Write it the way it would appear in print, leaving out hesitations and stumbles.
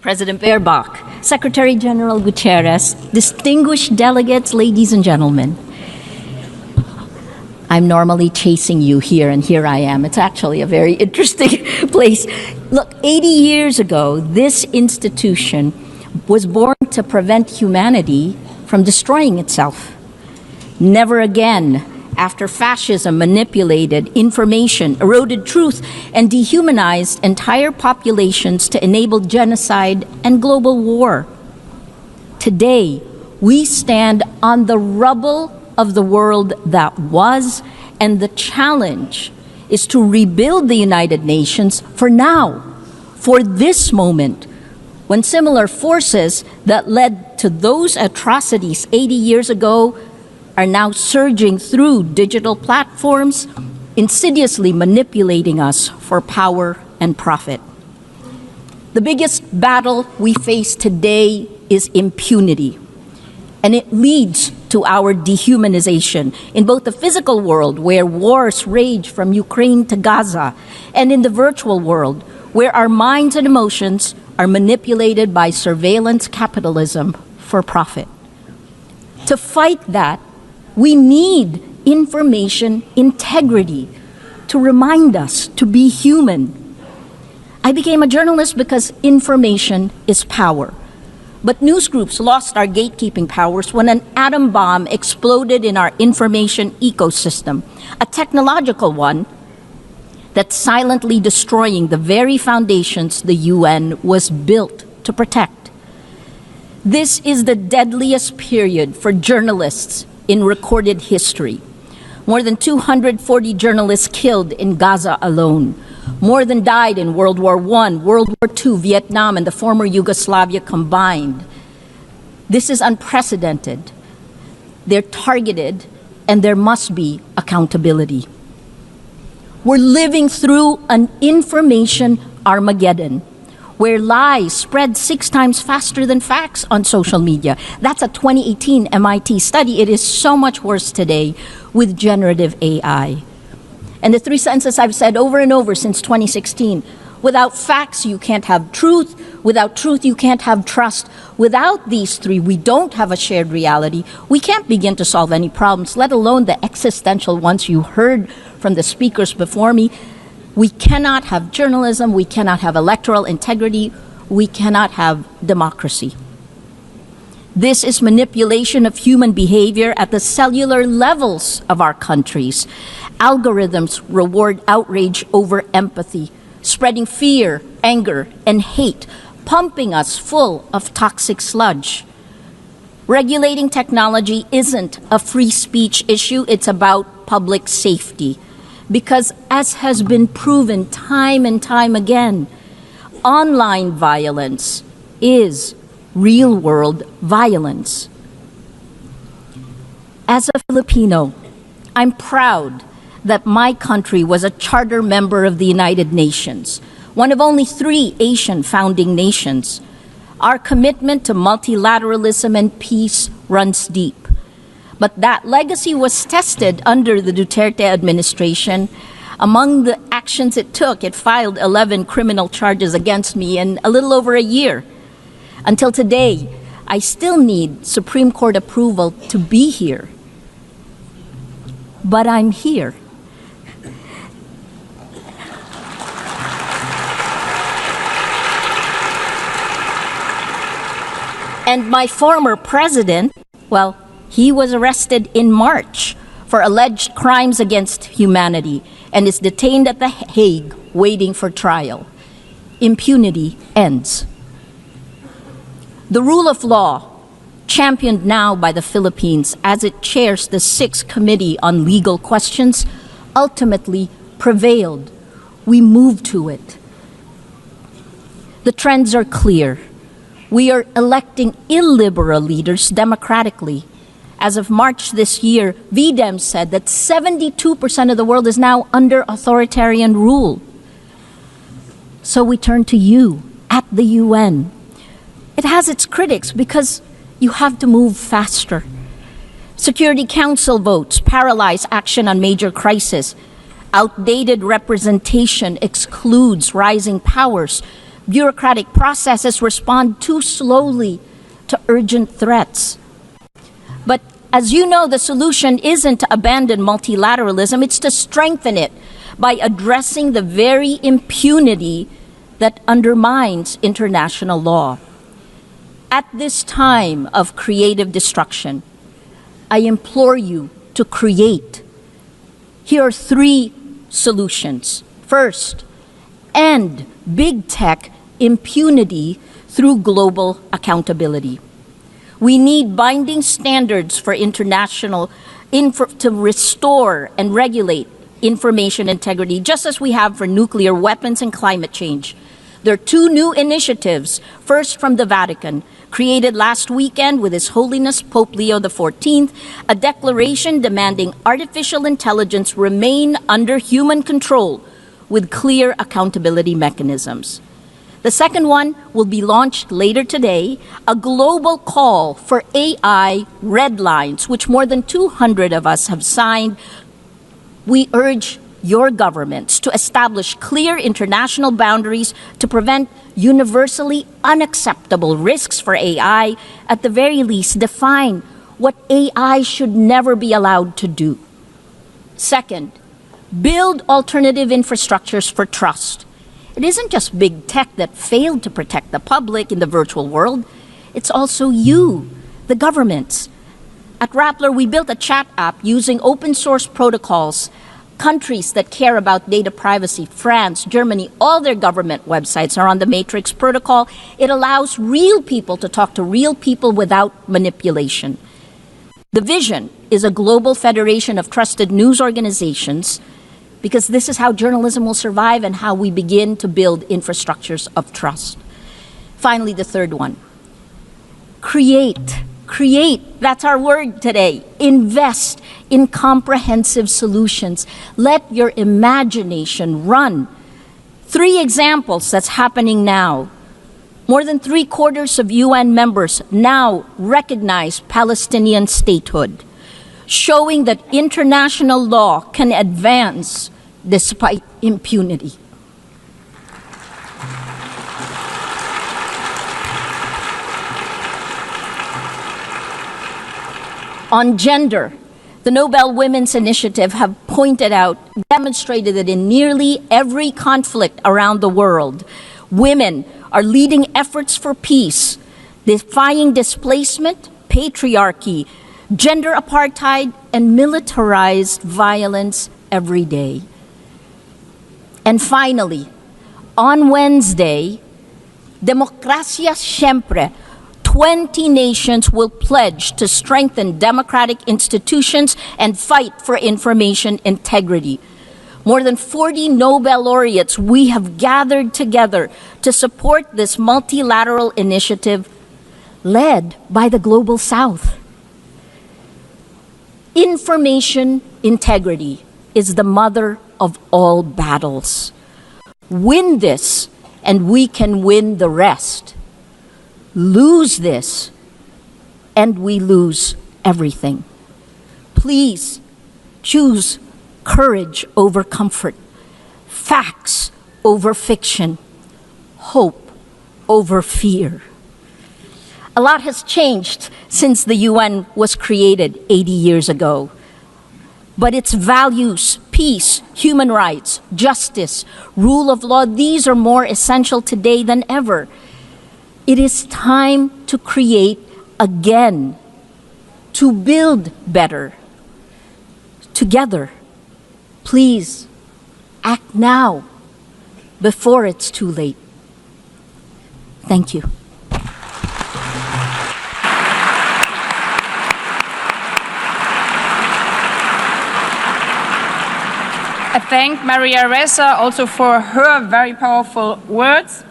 President Baerbock, Secretary General Gutierrez, distinguished delegates, ladies and gentlemen. I'm normally chasing you here, and here I am. It's actually a very interesting place. Look, 80 years ago, this institution was born to prevent humanity from destroying itself. Never again, after fascism manipulated information, eroded truth, and dehumanized entire populations to enable genocide and global war. Today, we stand on the rubble of the world that was, and the challenge is to rebuild the United Nations for now, for this moment, when similar forces that led to those atrocities 80 years ago are now surging through digital platforms, insidiously manipulating us for power and profit. The biggest battle we face today is impunity, and it leads to our dehumanization in both the physical world, where wars rage from Ukraine to Gaza, and in the virtual world, where our minds and emotions are manipulated by surveillance capitalism for profit. To fight that, we need information integrity to remind us to be human. I became a journalist because information is power. But news groups lost our gatekeeping powers when an atom bomb exploded in our information ecosystem, a technological one that's silently destroying the very foundations the UN was built to protect. This is the deadliest period for journalists in recorded history. More than 240 journalists killed in Gaza alone. More than died in World War I, World War II, Vietnam, and the former Yugoslavia combined. This is unprecedented. They're targeted, and there must be accountability. We're living through an information Armageddon, where lies spread 6 times faster than facts on social media. That's a 2018 MIT study. It is so much worse today with generative AI. And the 3 sentences I've said over and over since 2016, without facts, you can't have truth. Without truth, you can't have trust. Without these 3, we don't have a shared reality. We can't begin to solve any problems, let alone the existential ones you heard from the speakers before me. We cannot have journalism, we cannot have electoral integrity, we cannot have democracy. This is manipulation of human behavior at the cellular levels of our countries. Algorithms reward outrage over empathy, spreading fear, anger, and hate, pumping us full of toxic sludge. Regulating technology isn't a free speech issue, it's about public safety. Because as has been proven time and time again, online violence is real-world violence. As a Filipino, I'm proud that my country was a charter member of the United Nations, one of only 3 Asian founding nations. Our commitment to multilateralism and peace runs deep. But that legacy was tested under the Duterte administration. Among the actions it took, it filed 11 criminal charges against me in a little over a year. Until today, I still need Supreme Court approval to be here. But I'm here. And my former president, well, he was arrested in March for alleged crimes against humanity and is detained at The Hague waiting for trial. Impunity ends. The rule of law, championed now by the Philippines as it chairs the 6th Committee on Legal Questions, ultimately prevailed. We moved to it. The trends are clear. We are electing illiberal leaders democratically. As of March this year, VDEM said that 72% of the world is now under authoritarian rule. So we turn to you at the UN. It has its critics because you have to move faster. Security Council votes paralyze action on major crises. Outdated representation excludes rising powers. Bureaucratic processes respond too slowly to urgent threats. But as you know, the solution isn't to abandon multilateralism, it's to strengthen it by addressing the very impunity that undermines international law. At this time of creative destruction, I implore you to create. Here are 3 solutions. First, end big tech impunity through global accountability. We need binding standards for international to restore and regulate information integrity, just as we have for nuclear weapons and climate change. There are 2 new initiatives, first from the Vatican, created last weekend with His Holiness Pope Leo XIV, a declaration demanding artificial intelligence remain under human control with clear accountability mechanisms. The second one will be launched later today, a global call for AI red lines, which more than 200 of us have signed. We urge your governments to establish clear international boundaries to prevent universally unacceptable risks for AI, at the very least define what AI should never be allowed to do. Second, build alternative infrastructures for trust. It isn't just big tech that failed to protect the public in the virtual world. It's also you, the governments. At Rappler, we built a chat app using open source protocols. Countries that care about data privacy, France, Germany, all their government websites are on the Matrix protocol. It allows real people to talk to real people without manipulation. The vision is a global federation of trusted news organizations, because this is how journalism will survive and how we begin to build infrastructures of trust. Finally, the third one, create. Create, that's our word today. Invest in comprehensive solutions. Let your imagination run. 3 examples that's happening now. More than 3/4 of UN members now recognize Palestinian statehood, showing that international law can advance despite impunity. On gender, the Nobel Women's Initiative have pointed out, demonstrated that in nearly every conflict around the world, women are leading efforts for peace, defying displacement, patriarchy, gender apartheid, and militarized violence every day. And finally, on Wednesday, Demokrasya Siyempre, 20 nations will pledge to strengthen democratic institutions and fight for information integrity. More than 40 Nobel laureates we have gathered together to support this multilateral initiative led by the Global South. Information integrity is the mother of all battles. Win this, and we can win the rest. Lose this, and we lose everything. Please choose courage over comfort, facts over fiction, hope over fear. A lot has changed since the UN was created 80 years ago. But its values, peace, human rights, justice, rule of law, these are more essential today than ever. It is time to create again, to build better, together. Please, act now, before it's too late. Thank you. I thank Maria Ressa also for her very powerful words.